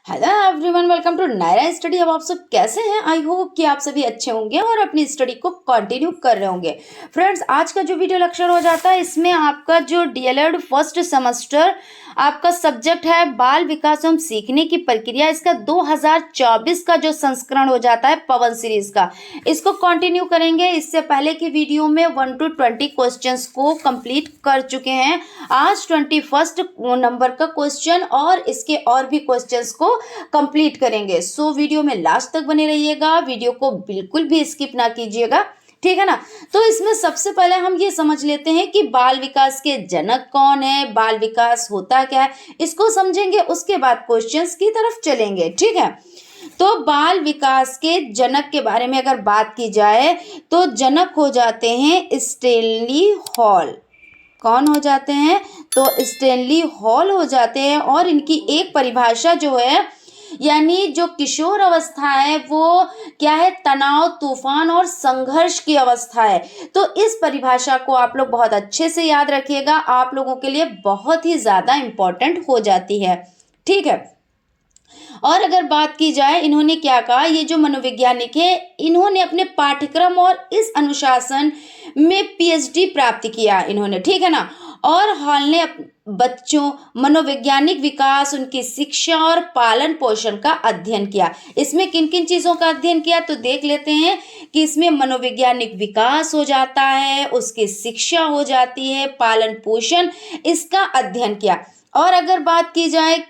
Hello everyone, welcome to Naira study. अब आप सब कैसे हैं? आई होप कि आप सभी अच्छे होंगे और अपनी स्टडी को कंटिन्यू कर रहे होंगे। फ्रेंड्स, आज का जो वीडियो लेक्चर हो जाता है, इसमें आपका जो डीएलएड फर्स्ट सेमेस्टर आपका सब्जेक्ट है बाल विकास एवं सीखने की प्रक्रिया, इसका 2024 का जो संस्करण हो जाता है पवन सीरीज का, इसको कंटिन्यू करेंगे। इससे पहले की वीडियो में 1 to 20 क्वेश्चंस को कंप्लीट कर चुके हैं। आज 21 नंबर का क्वेश्चन और इसके और भी क्वेश्चंस को कंप्लीट करेंगे। सो वीडियो में लास्ट तक बने रहिएगा, वीडियो को बिल्कुल भी स्किप ना कीजिएगा, ठीक है ना। तो इसमें सबसे पहले हम ये समझ लेते हैं कि बाल विकास के जनक कौन है, बाल विकास होता क्या है, इसको समझेंगे। उसके बाद क्वेश्चंस की तरफ चलेंगे, ठीक है। तो बाल विकास के जनक के बारे में अगर बात की जाए तो जनक हो जाते हैं स्टेनली हॉल। कौन हो जाते हैं? तो स्टेनली हॉल हो जाते हैं। और इनकी एक परिभाषा जो है, यानी जो किशोर अवस्था है वो क्या है? तनाव, तूफान और संघर्ष की अवस्था है। तो इस परिभाषा को आप लोग बहुत अच्छे से याद रखिएगा, आप लोगों के लिए बहुत ही ज्यादा इंपॉर्टेंट हो जाती है, ठीक है। और अगर बात की जाए, इन्होंने क्या कहा, ये जो मनोवैज्ञानिक है, इन्होंने अपने पाठ्यक्रम और इस अनुशासन में पीएचडी प्राप्त किया इन्होंने, ठीक है ना। और हॉल ने बच्चों मनोवैज्ञानिक विकास, उनकी शिक्षा और पालन पोषण का अध्ययन किया। इसमें किन किन चीजों का अध्ययन किया तो देख लेते हैं कि इसमें मनोवैज्ञानिक विकास हो जाता है, उसकी शिक्षा हो जाती है, पालन पोषण इसका अध्ययन किया। और अगर बात की जाए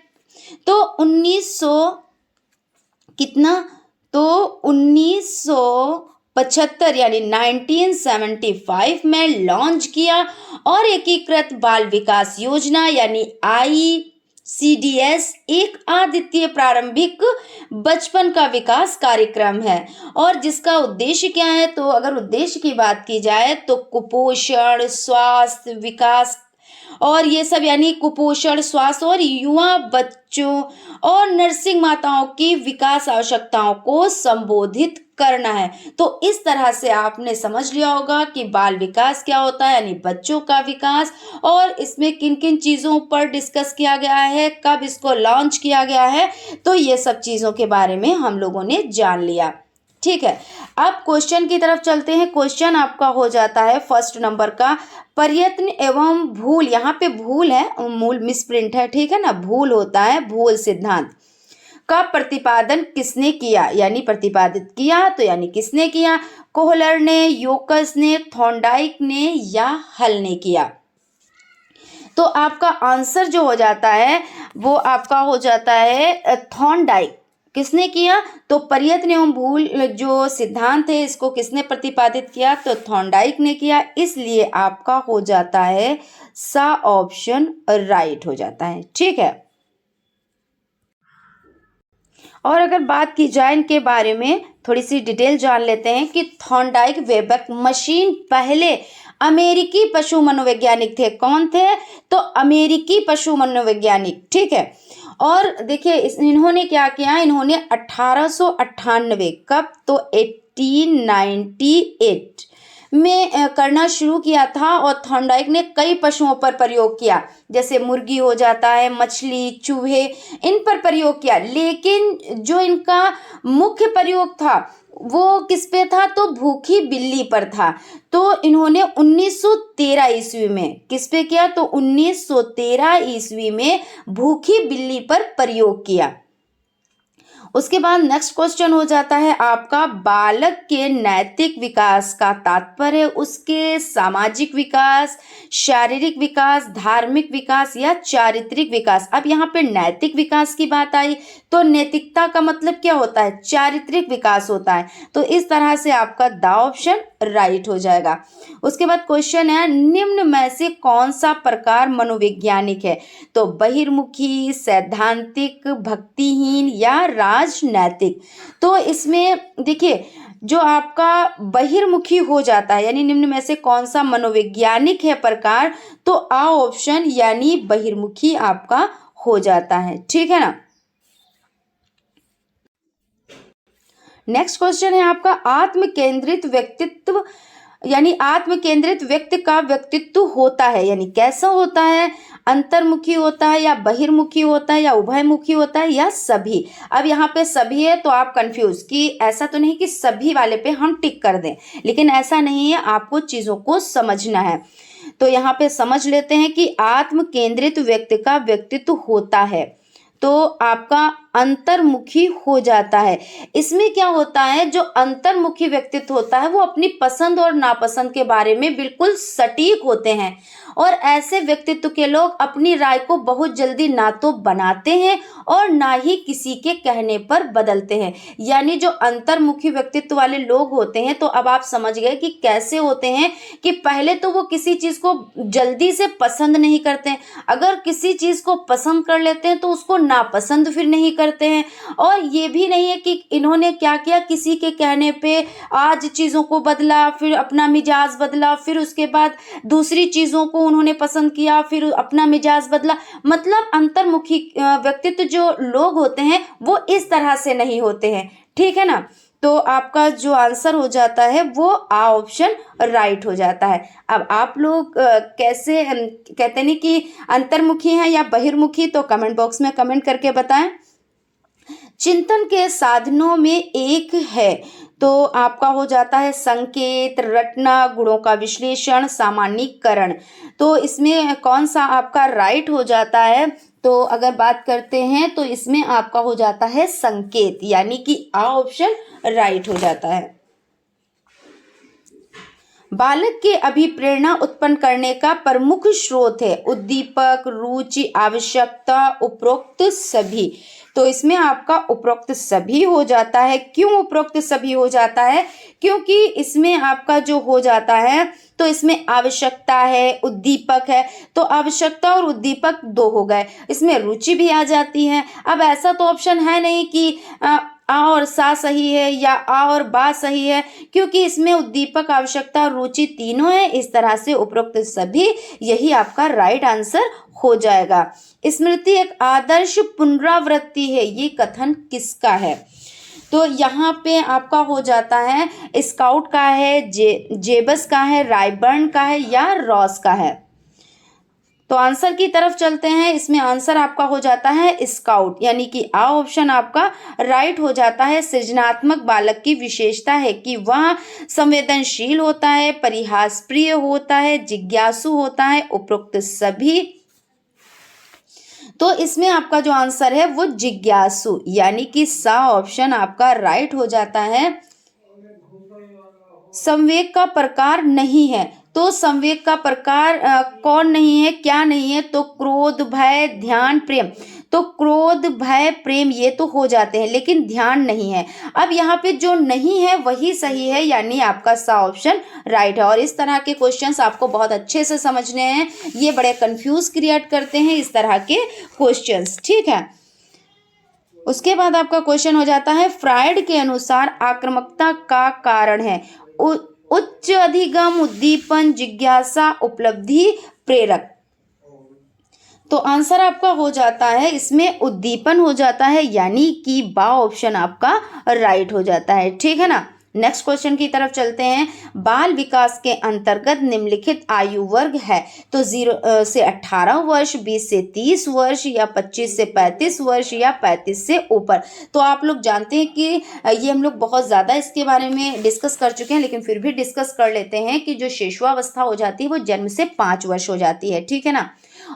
तो 1975 यानी 1975 में लॉन्च किया। और एकीकृत बाल विकास योजना यानी ICDS एक अद्वितीय प्रारंभिक बचपन का विकास कार्यक्रम है। और जिसका उद्देश्य क्या है, तो अगर उद्देश्य की बात की जाए तो कुपोषण, स्वास्थ्य, विकास और ये सब, यानी कुपोषण, स्वास्थ्य और युवा बच्चों और नर्सिंग माताओं की विकास आवश्यकताओं को संबोधित करना है। तो इस तरह से आपने समझ लिया होगा कि बाल विकास क्या होता है, यानी बच्चों का विकास, और इसमें किन किन चीजों पर डिस्कस किया गया है, कब इसको लॉन्च किया गया है। तो ये सब चीजों के बारे में हम लोगों ने जान लिया, ठीक है। अब क्वेश्चन की तरफ चलते हैं। क्वेश्चन आपका हो जाता है फर्स्ट नंबर का, प्रयत्न एवं भूल। यहाँ पे भूल है, मूल मिसप्रिंट है, ठीक है ना। भूल होता है, भूल सिद्धांत का प्रतिपादन किसने किया, यानी प्रतिपादित किया तो यानी किसने किया? कोहलर ने, योकस ने, थॉर्नडाइक ने या हल ने किया? तो आपका आंसर जो हो जाता है वो आपका हो जाता है थॉर्नडाइक। किसने किया? तो प्रयत्न एवं भूल जो सिद्धांत है, इसको किसने प्रतिपादित किया? तो थॉर्नडाइक ने किया। इसलिए आपका हो जाता है सा ऑप्शन राइट हो जाता है, ठीक है। और अगर बात की जाए इनके बारे में, थोड़ी सी डिटेल जान लेते हैं कि थॉर्नडाइक वेबक मशीन पहले अमेरिकी पशु मनोवैज्ञानिक थे। कौन थे? तो अमेरिकी पशु मनोवैज्ञानिक, ठीक है। और देखिए इन्होंने क्या किया, इन्होंने 1898 कब? तो 1898 में करना शुरू किया था। और थॉर्नडाइक ने कई पशुओं पर प्रयोग किया, जैसे मुर्गी हो जाता है, मछली, चूहे, इन पर प्रयोग किया। लेकिन जो इनका मुख्य प्रयोग था वो किस पे था? तो भूखी बिल्ली पर था। तो इन्होंने 1913 ईस्वी में किस पे किया? तो 1913 ईस्वी में भूखी बिल्ली पर प्रयोग किया। उसके बाद नेक्स्ट क्वेश्चन हो जाता है आपका, बालक के नैतिक विकास का तात्पर्य उसके सामाजिक विकास, शारीरिक विकास, धार्मिक विकास या चारित्रिक विकास। अब यहाँ पे नैतिक विकास की बात आई तो नैतिकता का मतलब क्या होता है? चारित्रिक विकास होता है। तो इस तरह से आपका द ऑप्शन राइट हो जाएगा। उसके बाद क्वेश्चन है, निम्न में से कौन सा प्रकार मनोवैज्ञानिक है? तो बहिर्मुखी, सैद्धांतिक, भक्तिहीन या राजनैतिक। तो इसमें देखिए जो आपका बहिर्मुखी हो जाता है, यानी निम्न में से कौन सा मनोवैज्ञानिक है प्रकार, तो आ ऑप्शन यानी बहिर्मुखी आपका हो जाता है, ठीक है ना। नेक्स्ट क्वेश्चन है आपका, आत्म केंद्रित व्यक्तित्व यानी आत्म केंद्रित व्यक्ति का व्यक्तित्व होता है, यानी कैसा होता है, अंतर्मुखी होता है या बहिर्मुखी होता है या उभयमुखी होता है या सभी। अब यहाँ पे सभी है तो आप कंफ्यूज कि ऐसा तो नहीं कि सभी वाले पे हम टिक कर दें, लेकिन ऐसा नहीं है, आपको चीजों को समझना है। तो यहाँ पे समझ लेते हैं कि आत्म केंद्रित व्यक्ति का व्यक्तित्व होता है तो आपका अंतर्मुखी हो जाता है। इसमें क्या होता है, जो अंतर्मुखी व्यक्तित्व होता है वो अपनी पसंद और नापसंद के बारे में बिल्कुल सटीक होते हैं और ऐसे व्यक्तित्व के लोग अपनी राय को बहुत जल्दी ना तो बनाते हैं और ना ही किसी के कहने पर बदलते हैं। यानी जो अंतर्मुखी व्यक्तित्व वाले लोग होते हैं, तो अब आप समझ गए कि कैसे होते हैं कि पहले तो वो किसी चीज को जल्दी से पसंद नहीं करते हैं, अगर किसी चीज को पसंद कर लेते हैं तो उसको नापसंद फिर नहीं करते हैं। और ये भी नहीं है कि इन्होंने क्या किया, किसी के कहने पे आज चीजों को बदला, फिर अपना मिजाज बदला, फिर उसके बाद दूसरी चीजों को उन्होंने पसंद किया, फिर अपना मिजाज बदला। मतलब अंतर्मुखी व्यक्तित्व जो लोग होते हैं वो इस तरह से नहीं होते हैं, ठीक है ना। तो आपका जो आंसर हो जाता है वो आ ऑप्शन राइट हो जाता है। अब आप लोग कैसे कहते नहीं कि अंतर्मुखी हैं या बहिर्मुखी, तो कमेंट बॉक्स में कमेंट करके बताएं। चिंतन के साधनों में एक है तो आपका हो जाता है संकेत, रटना, गुणों का विश्लेषण, सामान्यीकरण। तो इसमें कौन सा आपका राइट हो जाता है, तो अगर बात करते हैं तो इसमें आपका हो जाता है संकेत, यानी कि आ ऑप्शन राइट हो जाता है। बालक के अभिप्रेरणा उत्पन्न करने का प्रमुख स्रोत है उद्दीपक, रुचि, आवश्यकता, उपरोक्त सभी। तो इसमें आपका उपरोक्त सभी हो जाता है। क्यों उपरोक्त सभी हो जाता है, क्योंकि इसमें आपका जो हो जाता है तो इसमें आवश्यकता है, उद्दीपक है, तो आवश्यकता और उद्दीपक दो हो गए, इसमें रुचि भी आ जाती है। अब ऐसा तो ऑप्शन है नहीं कि आ और सा सही है या आ और बा सही है, क्योंकि इसमें उद्दीपक, आवश्यकता और रुचि तीनों है। इस तरह से उपरोक्त सभी, यही आपका राइट आंसर हो जाएगा। स्मृति एक आदर्श पुनरावृत्ति है, ये कथन किसका है, तो यहाँ पे आपका हो जाता है स्काउट का है, जेबस का है, रायबर्न का है या रॉस का है। तो आंसर की तरफ चलते हैं। इसमें आंसर आपका हो जाता है स्काउट, यानी कि आ ऑप्शन आपका राइट हो जाता है। सृजनात्मक बालक की विशेषता है कि वह संवेदनशील होता है, परिहास प्रिय होता है, जिज्ञासु होता है, उपरोक्त सभी। तो इसमें आपका जो आंसर है वो जिज्ञासु, यानी कि सा ऑप्शन आपका राइट हो जाता है। संवेग का प्रकार नहीं है, तो संवेग का प्रकार कौन नहीं है, क्या नहीं है, तो क्रोध, भय, ध्यान, प्रेम। तो क्रोध, भय, प्रेम ये तो हो जाते हैं, लेकिन ध्यान नहीं है। अब यहाँ पे जो नहीं है वही सही है, यानी आपका सा ऑप्शन राइट है। और इस तरह के क्वेश्चंस आपको बहुत अच्छे से समझने हैं, ये बड़े कंफ्यूज क्रिएट करते हैं इस तरह के क्वेश्चंस, ठीक है। उसके बाद आपका क्वेश्चन हो जाता है फ्रायड के अनुसार आक्रामकता का कारण है उच्च अधिगम, उद्दीपन, जिज्ञासा, उपलब्धि, प्रेरक। तो आंसर आपका हो जाता है इसमें उद्दीपन हो जाता है, यानी कि बा ऑप्शन आपका राइट हो जाता है, ठीक है ना। नेक्स्ट क्वेश्चन की तरफ चलते हैं। बाल विकास के अंतर्गत निम्नलिखित आयु वर्ग है, तो 0 से 18 वर्ष, 20 से 30 वर्ष या 25 से 35 वर्ष या 35 से ऊपर। तो आप लोग जानते हैं कि ये हम लोग बहुत ज़्यादा इसके बारे में डिस्कस कर चुके हैं, लेकिन फिर भी डिस्कस कर लेते हैं कि जो शिशुअवस्था हो जाती है वो जन्म से 5 वर्ष हो जाती है, ठीक है ना।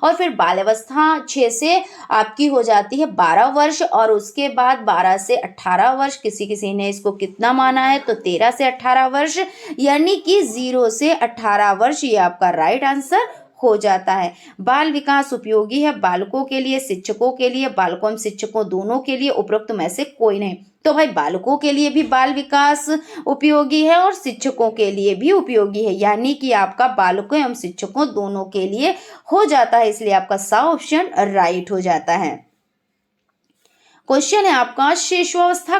और फिर बाल्यावस्था 6 से आपकी हो जाती है 12 वर्ष, और उसके बाद 12 से 18 वर्ष, किसी ने इसको कितना माना है तो 13 से 18 वर्ष, यानी कि 0 से 18 वर्ष, ये आपका राइट आंसर हो जाता है। बाल विकास उपयोगी है बालकों के लिए, शिक्षकों के लिए, बालकों एवं शिक्षकों दोनों के लिए, उपरोक्त में से कोई नहीं। तो भाई बालकों के लिए भी बाल विकास उपयोगी है और शिक्षकों के लिए भी उपयोगी है, यानी कि आपका बालकों एवं शिक्षकों दोनों के लिए हो जाता है, इसलिए आपका सा ऑप्शन राइट हो जाता है। क्वेश्चन है आपका शिशुअवस्था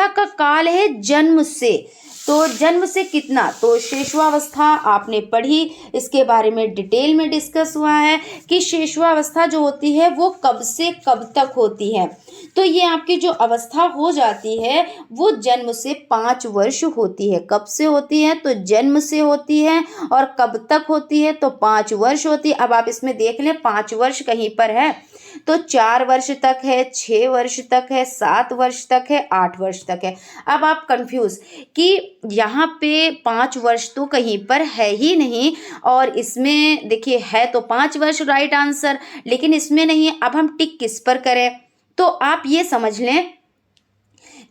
का काल है जन्म से, तो जन्म से कितना, तो शिशुआवस्था आपने पढ़ी, इसके बारे में डिटेल में डिस्कस हुआ है कि शिशुआवस्था जो होती है वो कब से कब तक होती है। तो ये आपकी जो अवस्था हो जाती है वो जन्म से 5 वर्ष होती है। कब से होती है, तो जन्म से होती है। और कब तक होती है, तो 5 वर्ष होती है। अब आप इसमें देख लें 5 वर्ष कहीं पर है तो 4 वर्ष तक है, 6 वर्ष तक है, 7 वर्ष तक है, 8 वर्ष तक है। अब आप कंफ्यूज कि यहाँ पे 5 वर्ष तो कहीं पर है ही नहीं, और इसमें देखिए है तो 5 वर्ष राइट आंसर, लेकिन इसमें नहीं है। अब हम टिक किस पर करें, तो आप ये समझ लें,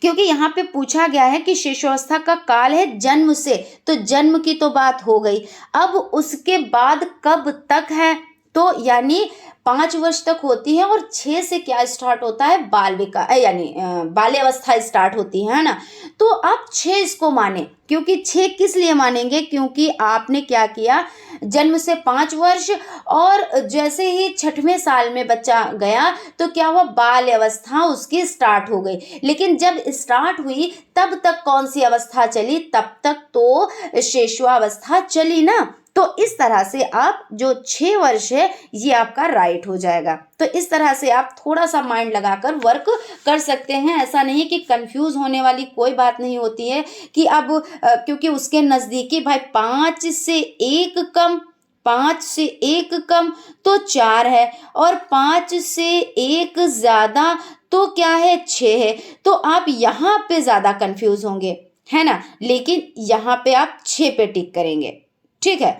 क्योंकि यहाँ पे पूछा गया है कि शिशुअवस्था का काल है जन्म से, तो जन्म की तो बात हो गई। अब उसके बाद कब तक है, तो यानी 5 वर्ष तक होती है, और 6 से क्या स्टार्ट होता है, बाल विकास यानी बाल्यावस्था स्टार्ट होती है ना। तो आप 6 इसको माने, क्योंकि 6 किस लिए मानेंगे, क्योंकि आपने क्या किया, जन्म से 5 वर्ष, और जैसे ही 6वें साल में बच्चा गया तो क्या हुआ, बाल्यावस्था उसकी स्टार्ट हो गई। लेकिन जब स्टार्ट हुई तब तक कौन सी अवस्था चली, तब तक तो शिशुआवस्था चली ना। तो इस तरह से आप जो 6 वर्ष है ये आपका राइट हो जाएगा। तो इस तरह से आप थोड़ा सा माइंड लगाकर वर्क कर सकते हैं। ऐसा नहीं है कि कंफ्यूज होने वाली कोई बात नहीं होती है कि अब क्योंकि उसके नज़दीकी भाई 5 से 1 कम, 5 से 1 कम तो 4 है, और 5 से 1 ज़्यादा तो क्या है, 6 है। तो आप यहाँ पे ज़्यादा कंफ्यूज होंगे, है ना, लेकिन यहाँ पे आप 6 पे टिक करेंगे। ठीक है,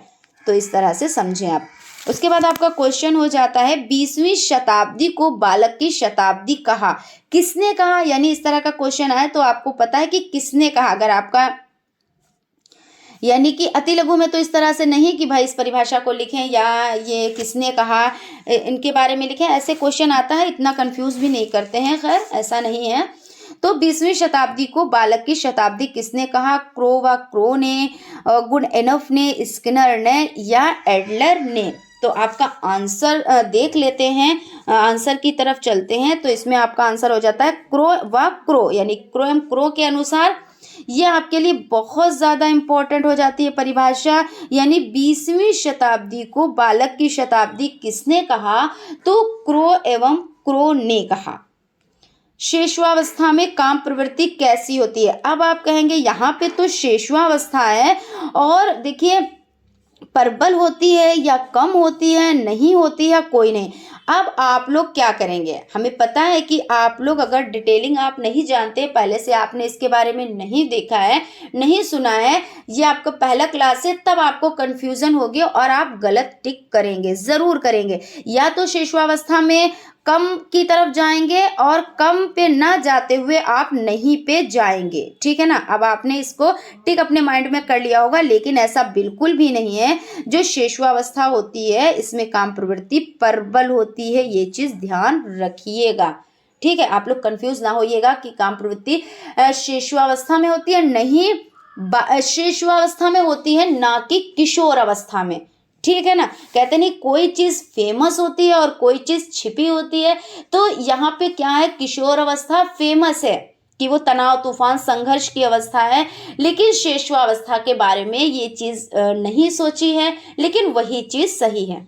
तो इस तरह से समझें आप। उसके बाद आपका क्वेश्चन हो जाता है 20वीं शताब्दी को बालक की शताब्दी कहा, किसने कहा, यानी इस तरह का क्वेश्चन आए तो आपको पता है कि किसने कहा। अगर आपका यानी कि अति लघु में तो इस तरह से नहीं कि भाई इस परिभाषा को लिखें या ये किसने कहा इनके बारे में लिखें, ऐसे क्वेश्चन आता है, इतना कंफ्यूज भी नहीं करते हैं, खैर ऐसा नहीं है। तो 20वीं शताब्दी को बालक की शताब्दी किसने कहा, क्रो ने, गुड एनफ ने, स्किनर ने, या एडलर ने। तो आपका आंसर देख लेते हैं, आंसर की तरफ चलते हैं। तो इसमें आपका आंसर हो जाता है क्रो, यानी क्रो के अनुसार ये आपके लिए बहुत ज़्यादा इम्पोर्टेंट हो जाती है परिभाषा। यानी 20वीं शताब्दी को बालक की शताब्दी किसने कहा, तो क्रो ने कहा। शेषवावस्था में काम प्रवृत्ति कैसी होती है, अब आप कहेंगे यहाँ पे तो शेषवावस्था है, और देखिए प्रबल होती है या कम होती है, नहीं होती है, कोई नहीं। अब आप लोग क्या करेंगे, हमें पता है कि आप लोग अगर डिटेलिंग आप नहीं जानते, पहले से आपने इसके बारे में नहीं देखा है, नहीं सुना है, ये आपका पहला क्लास है, तब आपको कंफ्यूजन होगी और आप गलत टिक करेंगे, ज़रूर करेंगे। या तो शिशुआवस्था में कम की तरफ जाएंगे और कम पे ना जाते हुए आप नहीं पे जाएंगे, ठीक है ना। अब आपने इसको टिक अपने माइंड में कर लिया होगा, लेकिन ऐसा बिल्कुल भी नहीं है। जो शेषवावस्था होती है इसमें काम प्रवृत्ति प्रबल होती है, ये चीज़ ध्यान रखिएगा, ठीक है। आप लोग कंफ्यूज ना होइएगा कि काम प्रवृत्ति शेषवावस्था में होती है, नहीं, शेषवावस्था में होती है, ना कि किशोर अवस्था में, ठीक है ना। कहते नहीं कोई चीज़ फेमस होती है और कोई चीज़ छिपी होती है, तो यहाँ पे क्या है, किशोर अवस्था फेमस है कि वो तनाव, तूफान, संघर्ष की अवस्था है, लेकिन शेषवावस्था के बारे में ये चीज़ नहीं सोची है, लेकिन वही चीज़ सही है,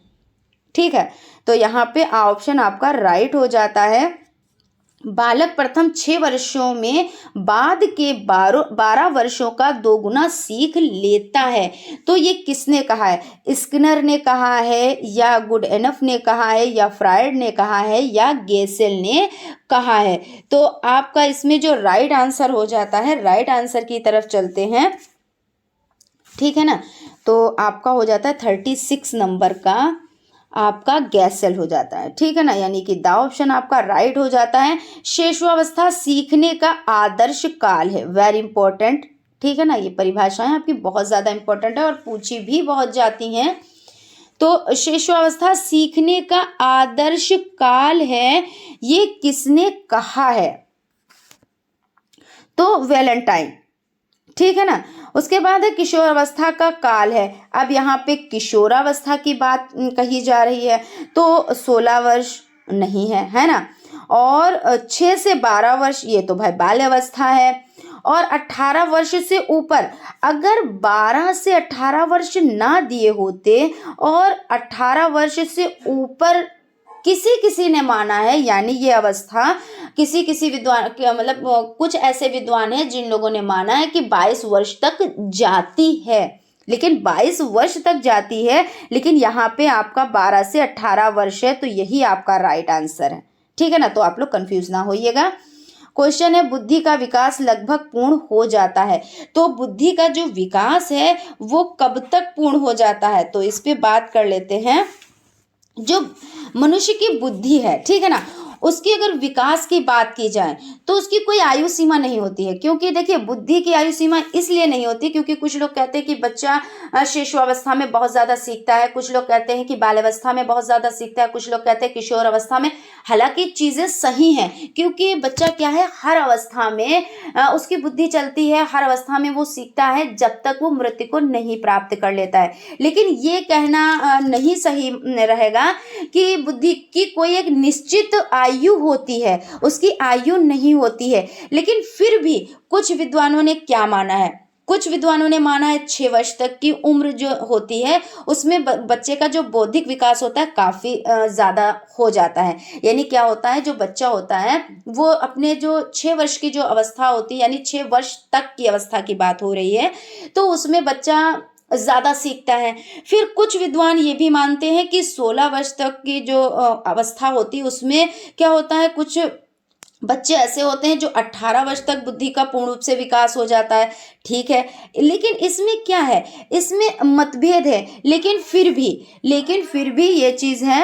ठीक है। तो यहाँ पे ऑप्शन आपका राइट हो जाता है। बालक प्रथम 6 वर्षों में बाद के 12 वर्षों का 2 गुना सीख लेता है। तो ये किसने कहा है, स्किनर ने कहा है, या गुड एनफ ने कहा है, या फ्रायड ने कहा है, या गेसेल ने कहा है। तो आपका इसमें जो राइट आंसर हो जाता है, राइट आंसर की तरफ चलते हैं, ठीक है ना। तो आपका हो जाता है 36 नंबर का आपका गैसेल हो जाता है, ठीक है ना। यानी कि द ऑप्शन आपका राइट हो जाता है। शेषवावस्था सीखने का आदर्श काल है, वेरी इंपॉर्टेंट, ठीक है ना। ये परिभाषाएं आपकी बहुत ज़्यादा इंपॉर्टेंट है और पूछी भी बहुत जाती हैं। तो शेषवावस्था सीखने का आदर्श काल है, ये किसने कहा है, तो वैलेंटाइन, ठीक है ना। उसके बाद है किशोरावस्था का काल है। अब यहाँ पे किशोरावस्था की बात कही जा रही है, तो 16 वर्ष नहीं है, है ना। और 6 से 12 वर्ष ये तो भाई बाल्यावस्था है, और 18 वर्ष से ऊपर, अगर 12 से 18 वर्ष ना दिए होते और 18 वर्ष से ऊपर किसी किसी ने माना है, यानी ये अवस्था किसी किसी विद्वान मतलब कुछ ऐसे विद्वान हैं जिन लोगों ने माना है कि 22 वर्ष तक जाती है, लेकिन 22 वर्ष तक जाती है, लेकिन यहाँ पे आपका 12 से 18 वर्ष है, तो यही आपका राइट आंसर है। ठीक है ना, तो आप लोग कंफ्यूज ना होइएगा। क्वेश्चन है बुद्धि का विकास लगभग पूर्ण हो जाता है, तो बुद्धि का जो विकास है वो कब तक पूर्ण हो जाता है, तो इस पे बात कर लेते हैं। जो मनुष्य की बुद्धि है, ठीक है ना, उसकी अगर विकास की बात की जाए तो उसकी कोई आयु सीमा नहीं होती है, क्योंकि देखिए बुद्धि की आयु सीमा इसलिए नहीं होती क्योंकि कुछ लोग कहते हैं कि बच्चा शिशुअवस्था में बहुत ज़्यादा सीखता है, कुछ लोग कहते हैं कि बाल्यावस्था में बहुत ज़्यादा सीखता है, कुछ लोग कहते हैं किशोर अवस्था में। हालांकि चीज़ें सही हैं, क्योंकि बच्चा क्या है, हर अवस्था में उसकी बुद्धि चलती है, हर अवस्था में वो सीखता है जब तक वो मृत्यु को नहीं प्राप्त कर लेता है। लेकिन ये कहना नहीं सही रहेगा कि बुद्धि की कोई एक निश्चित आयु होती है, उसकी आयु नहीं होती है। लेकिन फिर भी कुछ विद्वानों ने क्या माना है, कुछ विद्वानों ने माना है 6 वर्ष तक की उम्र जो होती है उसमें बच्चे का जो बौद्धिक विकास होता है काफ़ी ज़्यादा हो जाता है। यानी क्या होता है, जो बच्चा होता है वो अपने जो 6 वर्ष की जो अवस्था होती है, यानी 6 वर्ष तक की अवस्था की बात हो रही है, तो उसमें बच्चा ज़्यादा सीखता है। फिर कुछ विद्वान ये भी मानते हैं कि 16 वर्ष तक की जो अवस्था होती है उसमें क्या होता है, कुछ बच्चे ऐसे होते हैं जो 18 वर्ष तक बुद्धि का पूर्ण रूप से विकास हो जाता है। ठीक है, लेकिन इसमें क्या है, इसमें मतभेद है, लेकिन फिर भी ये चीज़ है,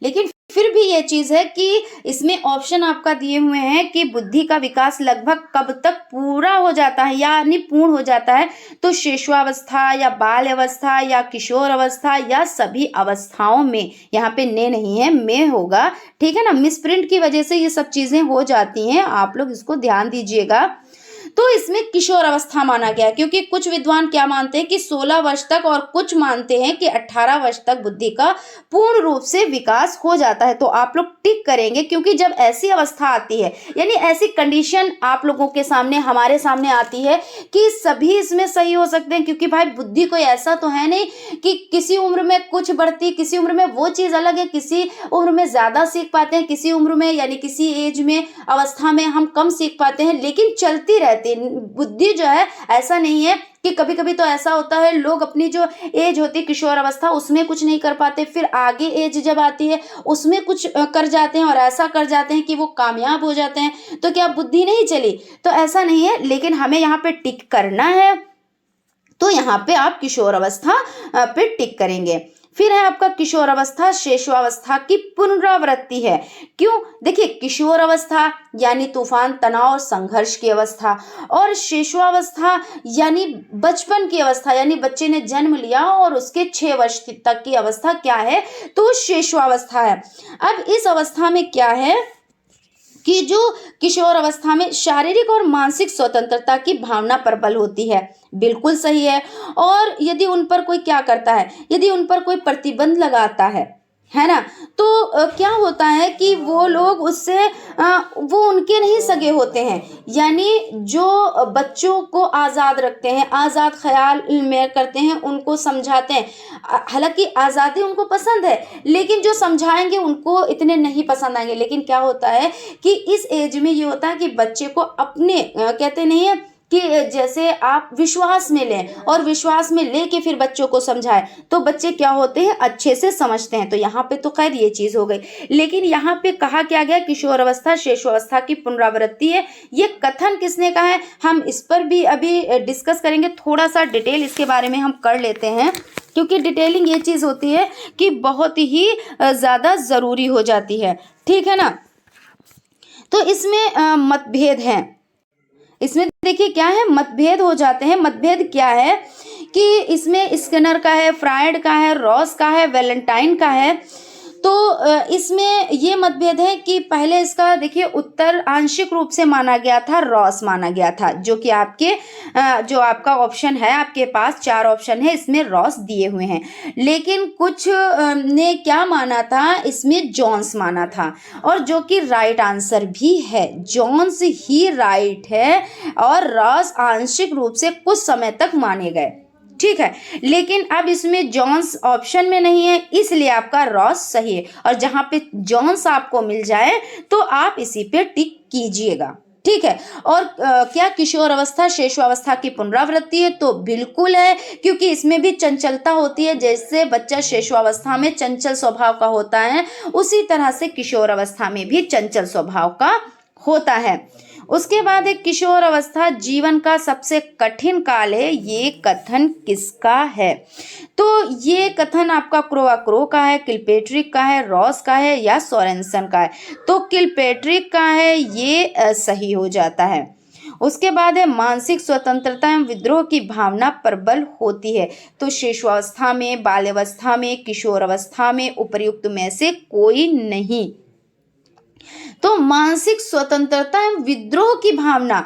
लेकिन फिर भी ये चीज़ है कि इसमें ऑप्शन आपका दिए हुए हैं कि बुद्धि का विकास लगभग कब तक पूरा हो जाता है, यानी पूर्ण हो जाता है, तो शिशुअवस्था या बाल अवस्था या किशोर अवस्था या सभी अवस्थाओं में, यहाँ पे ने नहीं है, में होगा। ठीक है ना, मिसप्रिंट की वजह से ये सब चीज़ें हो जाती हैं, आप लोग इसको ध्यान दीजिएगा। तो इसमें किशोर अवस्था माना गया, क्योंकि कुछ विद्वान क्या मानते हैं कि 16 वर्ष तक और कुछ मानते हैं कि 18 वर्ष तक बुद्धि का पूर्ण रूप से विकास हो जाता है। तो आप लोग टिक करेंगे, क्योंकि जब ऐसी अवस्था आती है, यानी ऐसी कंडीशन आप लोगों के सामने, हमारे सामने आती है कि सभी इसमें सही हो सकते हैं, क्योंकि भाई बुद्धि कोई ऐसा तो है नहीं कि किसी उम्र में कुछ बढ़ती, किसी उम्र में वो चीज़ अलग है, किसी उम्र में ज़्यादा सीख पाते हैं, किसी उम्र में यानी किसी एज में, अवस्था में हम कम सीख पाते हैं, लेकिन चलती रहती बुद्धि जो है। ऐसा नहीं है कि कभी कभी तो ऐसा होता है लोग अपनी जो एज होती है किशोर अवस्था उसमें कुछ नहीं कर पाते, फिर आगे एज जब आती है उसमें कुछ कर जाते हैं और ऐसा कर जाते हैं कि वो कामयाब हो जाते हैं, तो क्या बुद्धि नहीं चली? तो ऐसा नहीं है, लेकिन हमें यहाँ पे टिक करना है, तो यहाँ पे आप किशोर अवस्था पे टिक करेंगे। फिर है आपका किशोर अवस्था शेषावस्था की पुनरावृत्ति है। क्यों? देखिए, किशोर अवस्था यानी तूफान, तनाव और संघर्ष की अवस्था, और शेषावस्था यानी बचपन की अवस्था, यानी बच्चे ने जन्म लिया और उसके 6 वर्ष तक की अवस्था क्या है, तो शेषावस्था है। अब इस अवस्था में क्या है कि जो किशोर अवस्था में शारीरिक और मानसिक स्वतंत्रता की भावना प्रबल होती है, बिल्कुल सही है। और यदि उन पर कोई क्या करता है, यदि उन पर कोई प्रतिबंध लगाता है ना, तो क्या होता है कि वो लोग उससे वो उनके नहीं सगे होते हैं, यानी जो बच्चों को आज़ाद रखते हैं, आज़ाद ख्याल में करते हैं, उनको समझाते हैं। हालांकि आज़ादी उनको पसंद है, लेकिन जो समझाएंगे उनको इतने नहीं पसंद आएंगे। लेकिन क्या होता है कि इस एज में ये होता है कि बच्चे को अपने कहते नहीं है कि जैसे आप विश्वास में लें और विश्वास में लेके फिर बच्चों को समझाएं, तो बच्चे क्या होते हैं, अच्छे से समझते हैं। तो यहाँ पे तो खैर ये चीज़ हो गई, लेकिन यहाँ पे कहा क्या गया, किशोर अवस्था शेषावस्था की पुनरावृत्ति है। ये कथन किसने कहा है, हम इस पर भी अभी डिस्कस करेंगे, थोड़ा सा डिटेल इसके बारे में हम कर लेते हैं, क्योंकि डिटेलिंग ये चीज़ होती है कि बहुत ही ज़्यादा ज़रूरी हो जाती है। ठीक है ना, तो इसमें मतभेद हैं, इसमें देखिए क्या है, मतभेद हो जाते हैं। मतभेद क्या है कि इसमें स्किनर का है, फ्रायड का है, रॉस का है, वैलेंटाइन का है। तो इसमें ये मतभेद है कि पहले इसका देखिए उत्तर आंशिक रूप से माना गया था, रॉस माना गया था, जो कि आपके जो आपका ऑप्शन है, आपके पास 4 ऑप्शन है, इसमें रॉस दिए हुए हैं। लेकिन कुछ ने क्या माना था, इसमें जॉन्स माना था, और जो कि राइट आंसर भी है, जॉन्स ही राइट है और रॉस आंशिक रूप से कुछ समय तक माने गए। ठीक है, लेकिन अब इसमें जॉन्स ऑप्शन में नहीं है, इसलिए आपका रॉस सही है, और जहां पे जॉन्स आपको मिल जाए तो आप इसी पे टिक कीजिएगा। ठीक है, और क्या किशोर अवस्था शिशुअवस्था की पुनरावृत्ति है? तो बिल्कुल है, क्योंकि इसमें भी चंचलता होती है। जैसे बच्चा शिशुअवस्था में चंचल स्वभाव का होता है, उसी तरह से किशोर अवस्था में भी चंचल स्वभाव का होता है। उसके बाद एक किशोर अवस्था जीवन का सबसे कठिन काल है, ये कथन किसका है? तो ये कथन आपका क्रोआक्रो का है, किलपेट्रिक का है, रॉस का है या सोरेनसन का है? तो किलपेट्रिक का है, ये सही हो जाता है। उसके बाद है मानसिक स्वतंत्रता एवं विद्रोह की भावना प्रबल होती है। तो शिशुअवस्था में, बाल्यावस्था में, किशोर अवस्था में उपर्युक्त में से कोई नहीं। तो मानसिक स्वतंत्रता एवं विद्रोह की भावना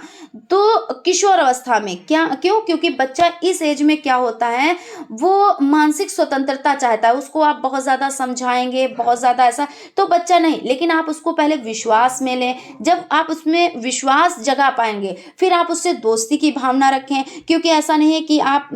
तो किशोर अवस्था में, क्या क्यों? क्योंकि बच्चा इस एज में क्या होता है, वो मानसिक स्वतंत्रता चाहता है। उसको आप बहुत ज़्यादा समझाएंगे, बहुत ज़्यादा ऐसा तो बच्चा नहीं, लेकिन आप उसको पहले विश्वास में लें। जब आप उसमें विश्वास जगा पाएंगे, फिर आप उससे दोस्ती की भावना रखें, क्योंकि ऐसा नहीं है कि आप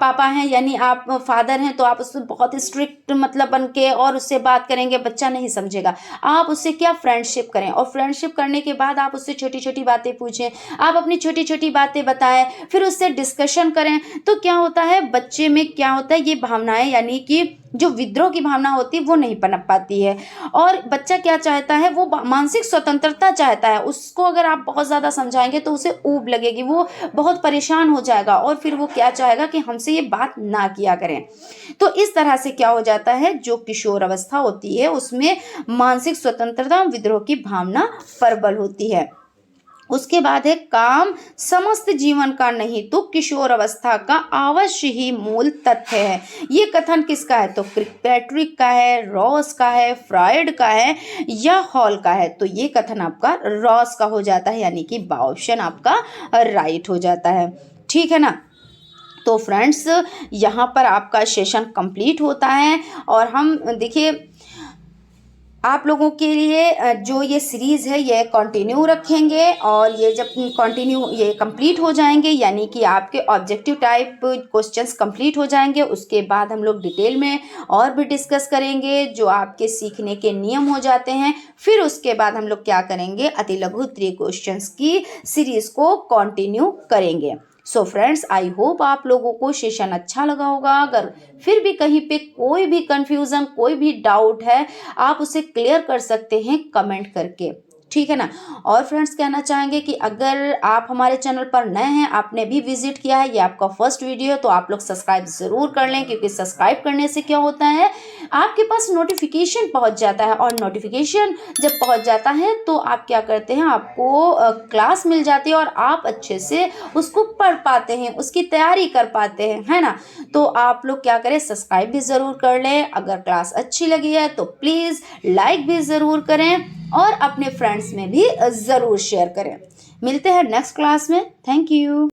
पापा हैं यानी आप फादर हैं तो आप उससे बहुत स्ट्रिक्ट मतलब बन के और उससे बात करेंगे, बच्चा नहीं समझेगा। आप उससे क्या फ्रेंडशिप करें, और फ्रेंडशिप करने के बाद आप उससे छोटी छोटी बातें पूछें, आप अपनी छोटी छोटी बातें बताएं, फिर उससे डिस्कशन करें। तो क्या होता है, बच्चे में क्या होता है, ये भावनाएं यानी कि जो विद्रोह की भावना होती है वो नहीं पनप पाती है, और बच्चा क्या चाहता है, वो मानसिक स्वतंत्रता चाहता है। उसको अगर आप बहुत ज़्यादा समझाएंगे तो उसे ऊब लगेगी, वो बहुत परेशान हो जाएगा, और फिर वो क्या चाहेगा कि हमसे ये बात ना किया करें। तो इस तरह से क्या हो जाता है, जो किशोर अवस्था होती है उसमें मानसिक स्वतंत्रता विद्रोह की भावना प्रबल होती है। उसके बाद है काम समस्त जीवन का नहीं तो किशोर अवस्था का अवश्य ही मूल तथ्य है। ये कथन किसका है? तो किलपेट्रिक का है, रॉस का है, फ्रॉइड का है या हॉल का है? तो ये कथन आपका रॉस का हो जाता है, यानी कि ऑप्शन आपका राइट हो जाता है। ठीक है ना। तो फ्रेंड्स, यहाँ पर आपका सेशन कंप्लीट होता है, और हम देखिए आप लोगों के लिए जो ये सीरीज़ है ये कंटिन्यू रखेंगे, और ये जब कंटिन्यू ये कंप्लीट हो जाएंगे, यानी कि आपके ऑब्जेक्टिव टाइप क्वेश्चंस कंप्लीट हो जाएंगे, उसके बाद हम लोग डिटेल में और भी डिस्कस करेंगे जो आपके सीखने के नियम हो जाते हैं। फिर उसके बाद हम लोग क्या करेंगे, अति लघु उत्तरीय क्वेश्चंस की सीरीज़ को कंटिन्यू करेंगे। सो फ्रेंड्स, आई होप आप लोगों को सेशन अच्छा लगा होगा। अगर फिर भी कहीं पे कोई भी कंफ्यूजन, कोई भी डाउट है, आप उसे क्लियर कर सकते हैं कमेंट करके। ठीक है ना। और फ्रेंड्स, कहना चाहेंगे कि अगर आप हमारे चैनल पर नए हैं, आपने भी विजिट किया है, ये आपका फर्स्ट वीडियो है, तो आप लोग सब्सक्राइब ज़रूर कर लें, क्योंकि सब्सक्राइब करने से क्या होता है, आपके पास नोटिफिकेशन पहुंच जाता है, और नोटिफिकेशन जब पहुंच जाता है तो आप क्या करते हैं, आपको क्लास मिल जाती है और आप अच्छे से उसको पढ़ पाते हैं, उसकी तैयारी कर पाते हैं, है ना। तो आप लोग क्या करें, सब्सक्राइब भी ज़रूर कर लें। अगर क्लास अच्छी लगी है तो प्लीज़ लाइक भी ज़रूर करें, और अपने फ्रेंड्स में भी ज़रूर शेयर करें। मिलते हैं नेक्स्ट क्लास में। Thank you.